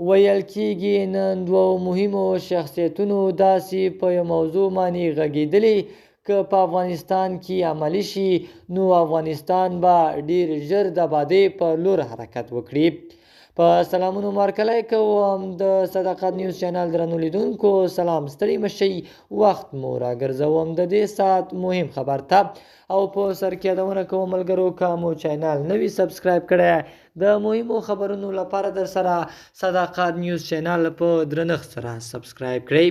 ویل کېږي نن دوو مهمو شخصیتونو داسې په یو موضوع باندې غږېدلي که په افغانستان کې عملي شي نو افغانستان به ډیر ژر د ابادۍ پر لور حرکت وکړي. په سلامونو مارکلی کوم د صداقت نیوز چینل درنو لیدونکو، سلام، ستړي مشئ، وخت مو راګرځوم د دې ساعت مهم خبر ته او په سر کې یادونه کوم ملګرو که مو چینل نوي سبسکرایب کړی د مهمو خبرونو لپاره در سره صداقت نیوز چینل په درنښت سره سبسکرایب کړئ.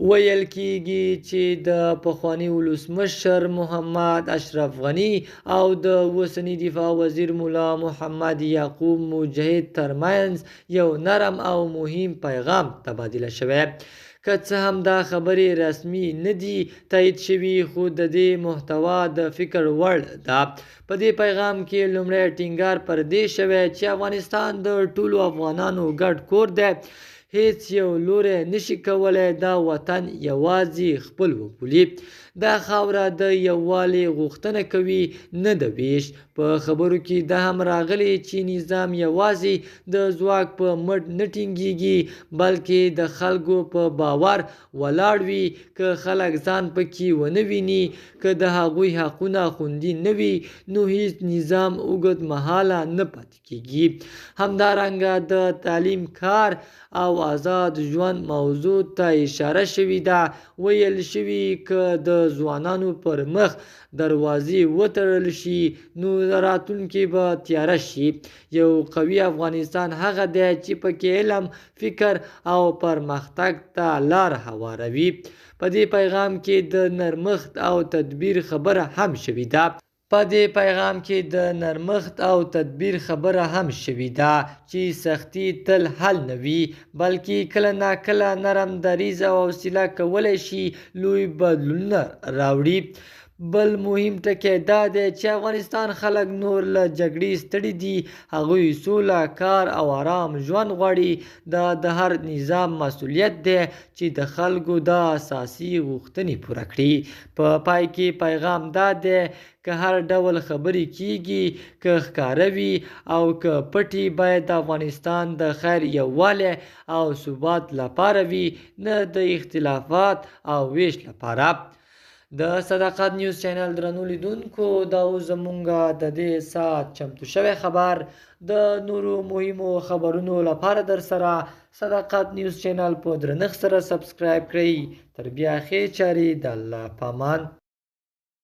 ویل کېږي چې د پخواني ولسمشر محمد اشرف غني او د اوسني دفاع وزیر مولا محمد یعقوب مجاهد ترمنځ یو نرم او مهم پیغام تبادله شوی. که څه هم دا خبرې رسمي نه دي تایید شوي، خو د دې محتوا د فکر وړ ده. په دې پیغام کې لومړی ټینګار پر دې شوی چې افغانستان د ټولو افغانانو ګډ کور دی. هیڅ یو لوری نشي کولی دا وطن یوازې خپل وبولي. دا خاوره د یووالي غوښتنه کوي، نه د ویش. په خبرو کې دا هم راغلی چې نظام یوازې د ځواک په مټ نه ټینګیږي بلکې د خلکو په باور ولاړ وي. که خلک ځان پکې ونه ویني، که د هغوی حقونه خوندي نه وي، نو هیڅ نظام اوږد مهاله نه پاتې کیږي. همدارنګه د تعلیم، کار او آزاد ژوند موضوع ته اشاره شوې ده. ویل شوي که د ځوانانو پر مخ دروازې وتړل شي نو راتلونکی به تیاره شي. یو قوي افغانستان هغه دی چې پکې علم، فکر او پرمختګ ته لار هواروي. په دې پیغام کې د نرمښت او تدبیر خبره هم شوې ده. چې سختي تل حل نه وي بلکې کله ناکله نرم دریځ او حوصله کولی شي لوی بدلونونه راوړي. بل مهم ټکی دا دی چې افغانستان خلک نور له جګړې ستړي دي. هغوی سوله، کار او آرام ژوند غواړي. دا د هر نظام مسؤلیت دی چې د خلکو دا اساسي غوښتنې پوره کړي. په پای کې پیغام دا دی که هر ډول خبرې کیږي، که ښکاره وي او که پټې، باید د افغانستان د خیر، یووالي او ثبات لپاره وي، نه د اختلافات او ویش لپاره. د صداقت نیوز چینل درنو لیدونکو، دا اوس زمونږه د دې ساعت چمتو شوی خبر. د نورو مهمو خبرونو لپاره در سره صداقت نیوز چینل په درنښت سره سبسکرایب کړئ. تر بیا ښې چارې، د الله په امان.